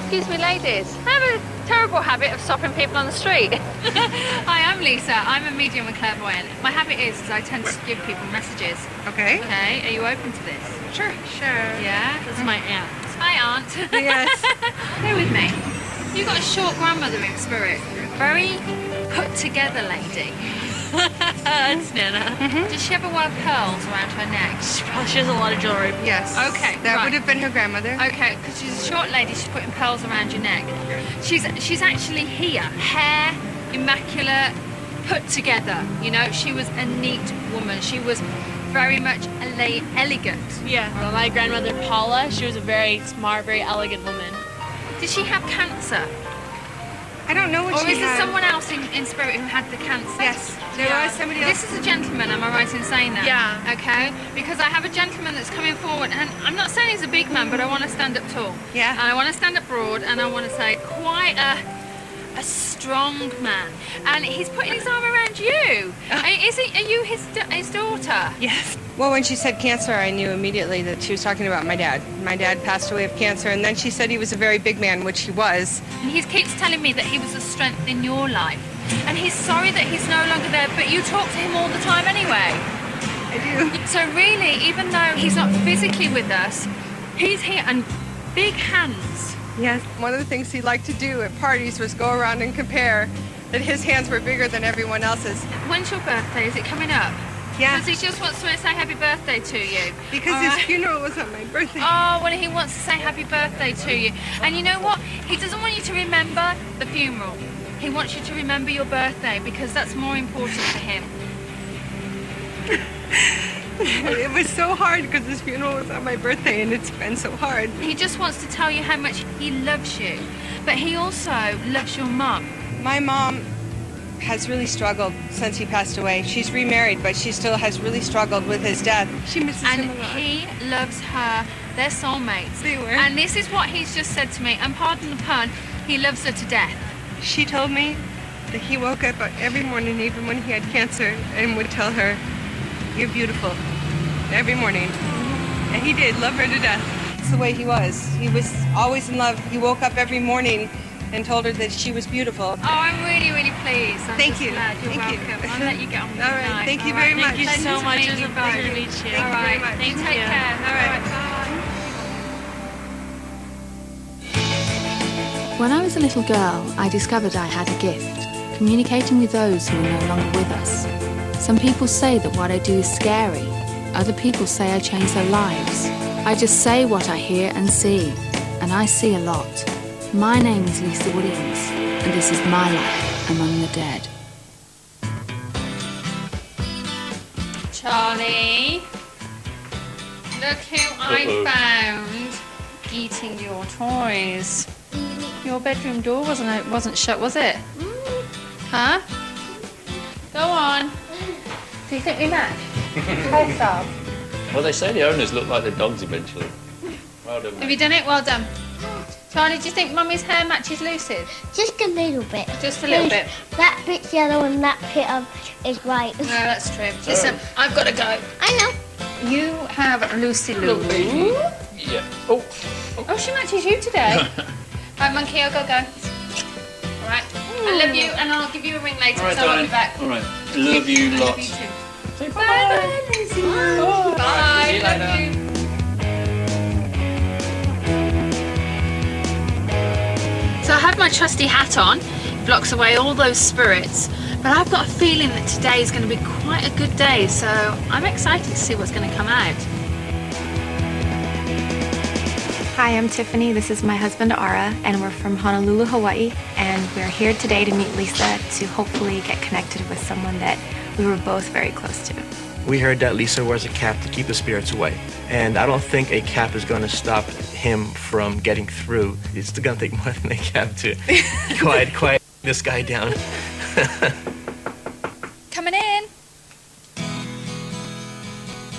Excuse me, ladies. I have a terrible habit of stopping people on the street. Hi, I'm Lisa. I'm a medium and clairvoyant. My habit is I tend to give people messages. Okay. Okay, are you open to this? Sure. Yeah? That's my aunt. Hi, aunt. Yes. Bear with me. You've got a short grandmother in spirit. Very put-together lady. It's Nana. Does she ever wear pearls around her neck? She has a lot of jewelry. Yes. Okay, That right. would have been her grandmother. Okay, because she's a short lady, she's putting pearls around your neck. She's actually here. Hair, immaculate, put together. You know, she was a neat woman. She was very much elegant. Yeah. Well, my grandmother Paula, she was a very smart, very elegant woman. Did she have cancer? I don't know what Or she is there had. someone else in spirit who had the cancer? Yes, there Yeah. was somebody else. This is a gentleman, am I right in saying that? Yeah. Okay? Because I have a gentleman that's coming forward, and I'm not saying he's a big man, but I want to stand up tall. Yeah. And I want to stand up broad, and I want to say quite a strong man. And he's putting his arm around you. Are you his daughter? Yes. Well, when she said cancer, I knew immediately that she was talking about my dad. My dad passed away of cancer, and then she said he was a very big man, which he was. And he keeps telling me that he was a strength in your life. And he's sorry that he's no longer there, but you talk to him all the time anyway. I do. So really, even though he's not physically with us, he's here, and big hands. Yes. One of the things he liked to do at parties was go around and compare that his hands were bigger than everyone else's. When's your birthday? Is it coming up? Yeah. Because he just wants to say happy birthday to you. Because All his right. funeral was on my birthday. Oh, well, he wants to say happy birthday to you. And you know what? He doesn't want you to remember the funeral. He wants you to remember your birthday because that's more important to him. It was so hard because his funeral was on my birthday, and it's been so hard. He just wants to tell you how much he loves you. But he also loves your mum. My mom has really struggled since he passed away. She's remarried, but she still has really struggled with his death. She misses And him a lot. he loves her. They're soulmates. They were. And this is what he's just said to me. And pardon the pun, he loves her to death. She told me that he woke up every morning, even when he had cancer, and would tell her, "You're beautiful," every morning. And he did love her to death. It's the way he was. He was always in love. He woke up every morning and told her that she was beautiful. Oh, I'm really, really pleased. I'm Thank just you. glad. You're Thank you. welcome. I'll let you get on with All your right. night. Thank you All very right. much. Thank you Pleasure so to much. meet It was you a pleasure to both. meet you. Thank All you very right. much. You Thank take you. care. All right. Bye. When I was a little girl, I discovered I had a gift, communicating with those who are no longer with us. Some people say that what I do is scary. Other people say I change their lives. I just say what I hear and see, and I see a lot. My name is Lisa Williams, and this is my life among the dead. Charlie, look who I found eating your toys. Your bedroom door wasn't shut, was it? Huh? Go on. Do you think we match? Hairstyle. Well, they say the owners look like the dogs eventually. Well done, Have mate. you done it? Well done. Charlie, do you think Mummy's hair matches Lucy's? Just a little bit. Just a little bit. That bit's yellow and that bit is white. No, that's true. Listen, I've got to go. I know. You have Lucy Lou. Yeah. Oh. Oh, she matches you today. Right, Monkey, I'll go. All right. I love you, and I'll give you a ring later All right, because I won't darling. be back. All right. Love you I love you lots. too. Say Bye, bye, Lucy. Bye. See you Love later. you. So I have my trusty hat on, it blocks away all those spirits, but I've got a feeling that today is going to be quite a good day, so I'm excited to see what's going to come out. Hi, I'm Tiffany. This is my husband, Ara, and we're from Honolulu, Hawaii. And we're here today to meet Lisa to hopefully get connected with someone that we were both very close to. We heard that Lisa wears a cap to keep the spirits away. And I don't think a cap is going to stop him from getting through. It's going to take more than a cap to quiet this guy down. Coming in.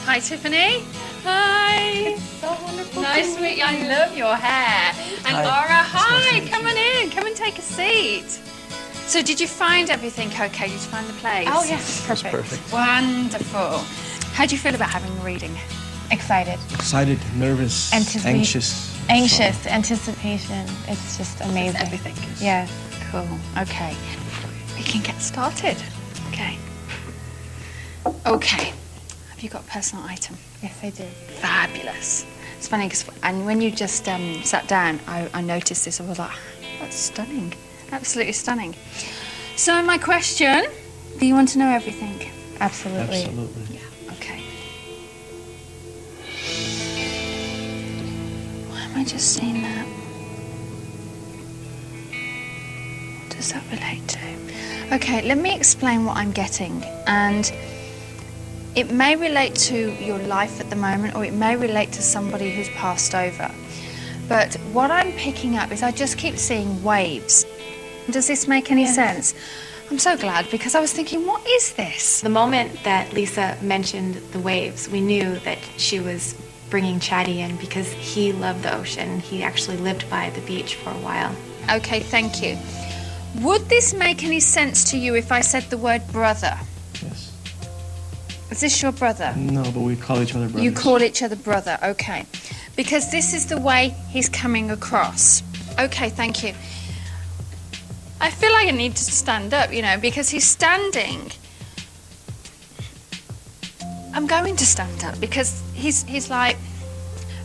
Hi, Tiffany. Hi. It's so wonderful. Nice to meet you. I love your hair. And Hi. Aura, It's nice to hi. meet you. Come on in. Come and take a seat. So did you find everything okay? Did you find the place? Oh, yes. Perfect. Perfect. Wonderful. How do you feel about having a reading? Excited. Excited, nervous, Anticipate. anxious. anxious anticipation. It's just amazing. Everything. Yeah. Cool. Okay. We can get started. Okay. Okay. Have you got a personal item? Yes, I do. Fabulous. It's funny because, and when you just sat down, I noticed this. I was like, that's stunning. Absolutely stunning. So my question, do you want to know everything? Absolutely. Absolutely. Yeah. Okay. Why am I just seeing that? What does that relate to? Okay, let me explain what I'm getting. And it may relate to your life at the moment, or it may relate to somebody who's passed over. But what I'm picking up is I just keep seeing waves. Does this make any sense? I'm so glad, because I was thinking, what is this? The moment that Lisa mentioned the waves, we knew that she was bringing Chatty in because he loved the ocean. He actually lived by the beach for a while. Okay, thank you. Would this make any sense to you if I said the word brother? Yes. Is this your brother? No, but we call each other brothers. You call each other brother, okay. Because this is the way he's coming across. Okay, thank you. I feel like I need to stand up, you know, because he's standing. I'm going to stand up because he's like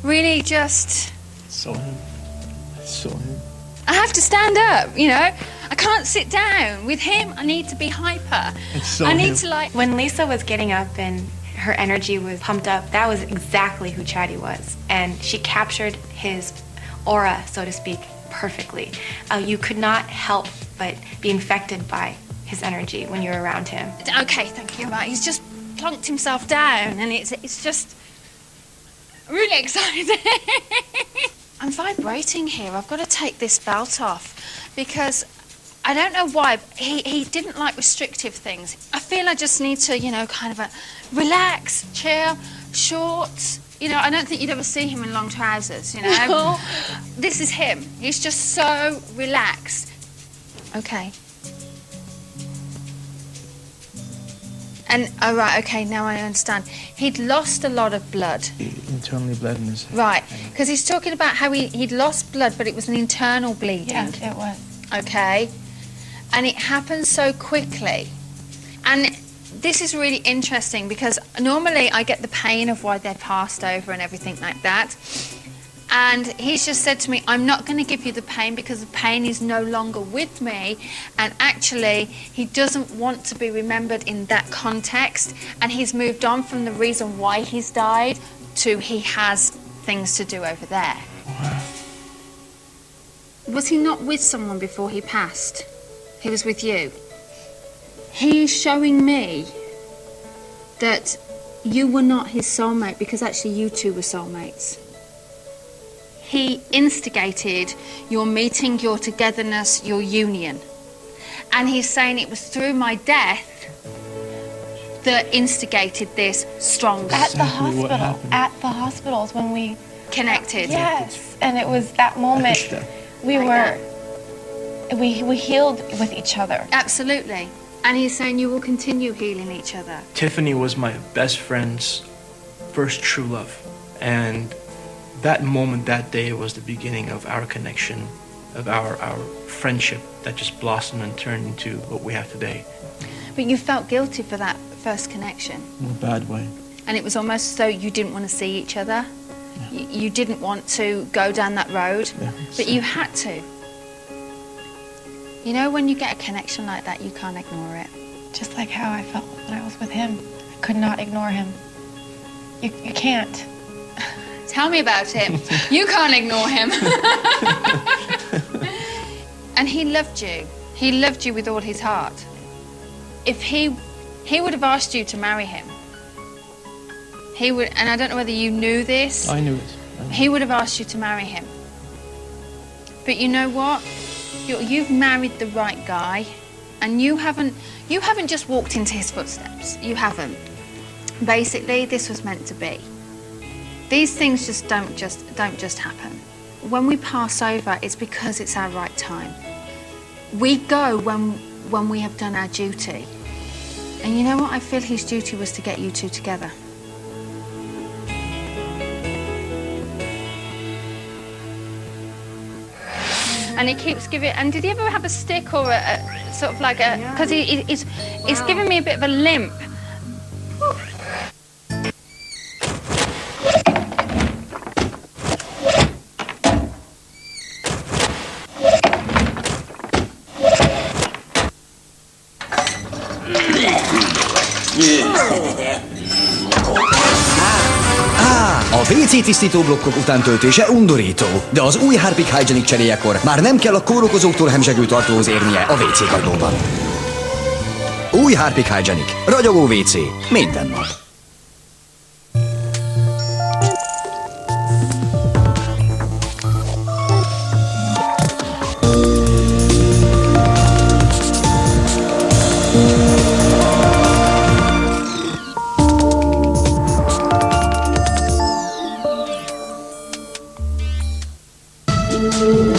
really just... So him. So him. I have to stand up, you know. I can't sit down. With him, I need to be hyper. It's so I need him. to like... When Lisa was getting up and her energy was pumped up, that was exactly who Chatty was. And she captured his aura, so to speak, perfectly. You could not help but be infected by his energy when you're around him. Okay, thank you. Right, he's just plonked himself down, and it's just really exciting. I'm vibrating here. I've got to take this belt off because I don't know why. But he didn't like restrictive things. I feel I just need to, you know, kind of relax, chill, shorts. You know, I don't think you'd ever see him in long trousers, you know. This is him. He's just so relaxed. Okay. And, oh, right, okay, now I understand. He'd lost a lot of blood. He internally bled in his head. Right, because he's talking about how he'd lost blood, but it was an internal bleeding. Yeah, it was. Okay. And it happened so quickly. And this is really interesting because normally I get the pain of why they're passed over and everything like that. And he's just said to me, I'm not going to give you the pain because the pain is no longer with me. And actually, he doesn't want to be remembered in that context. And he's moved on from the reason why he's died to he has things to do over there. Wow. Was he not with someone before he passed? He was with you. He is showing me that you were not his soulmate because actually you two were soulmates. He instigated your meeting, your togetherness, your union. And he's saying it was through my death that instigated this strong At the Exactly what hospital. happened. At the hospitals when we... connected. Yes. And it was that moment we healed with each other. Absolutely. And he's saying you will continue healing each other. Tiffany was my best friend's first true love. And that moment, that day, was the beginning of our connection, of our friendship that just blossomed and turned into what we have today. But you felt guilty for that first connection. In a bad way. And it was almost as though you didn't want to see each other. You didn't want to go down that road, Yeah, but you had to. You know, when you get a connection like that, you can't ignore it. Just like how I felt when I was with him. I could not ignore him. You can't. Tell me about him. You can't ignore him. And he loved you. He loved you with all his heart. If he would have asked you to marry him, he would, and I don't know whether you knew this. I knew it. He would have asked you to marry him. But you know what? You've married the right guy, and you haven't just walked into his footsteps. You haven't. Basically, this was meant to be. These things just don't just happen. When we pass over, it's because it's our right time. We go when we have done our duty. And you know what? I feel his duty was to get you two together. and he keeps giving. And did he ever have a stick or a sort of like a? Because he's giving me a bit of a limp. A WC tisztító blokkok utántöltése undorító, de az új Harpic Hygienic cseréjekor már nem kell a kórokozóktól hemzsegő tartóhoz érnie a WC kagylóban. Új Harpic Hygienic. Ragyogó WC. Minden nap.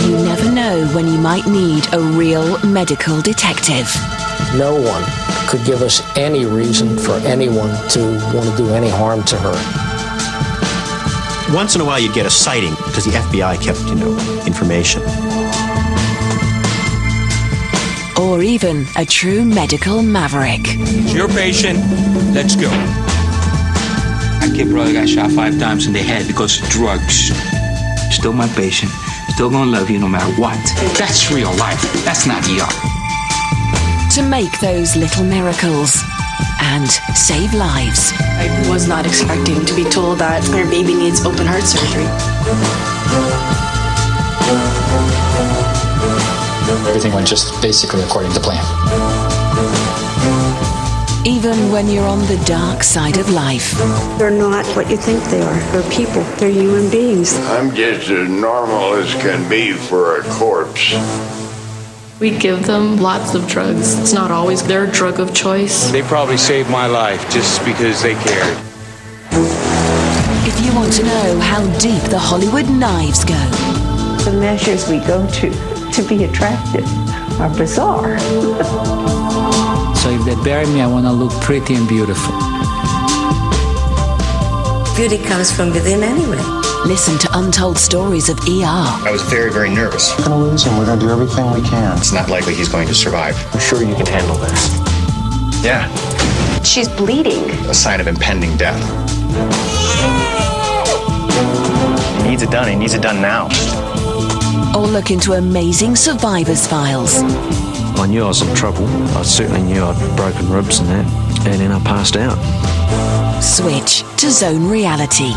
You never know when you might need a real medical detective. No one could give us any reason for anyone to want to do any harm to her. Once in a while you'd get a sighting because the FBI kept, information. Or even a true medical maverick. It's your patient. Let's go. That kid brother got shot 5 times in the head because of drugs. Still my patient. Still gonna love you no matter what. That's real life. That's not ER. To make those little miracles and save lives. I was not expecting to be told that her baby needs open heart surgery. Everything went just basically according to plan. Even when you're on the dark side of life. They're not what you think they are. They're people. They're human beings. I'm just as normal as can be for a corpse. We give them lots of drugs. It's not always their drug of choice. They probably saved my life just because they cared. If you want to know how deep the Hollywood knives go. The measures we go to be attractive are bizarre. So if they bury me, I want to look pretty and beautiful. Beauty comes from within anyway. Listen to untold stories of ER. I was very, very nervous. We're going to lose him. We're going to do everything we can. It's not likely he's going to survive. I'm sure you can handle this. Yeah. She's bleeding. A sign of impending death. He needs it done. He needs it done now. Or look into amazing survivors' files. I knew I was in trouble. I certainly knew I'd broken ribs and that, and then I passed out. Switch to Zone Reality.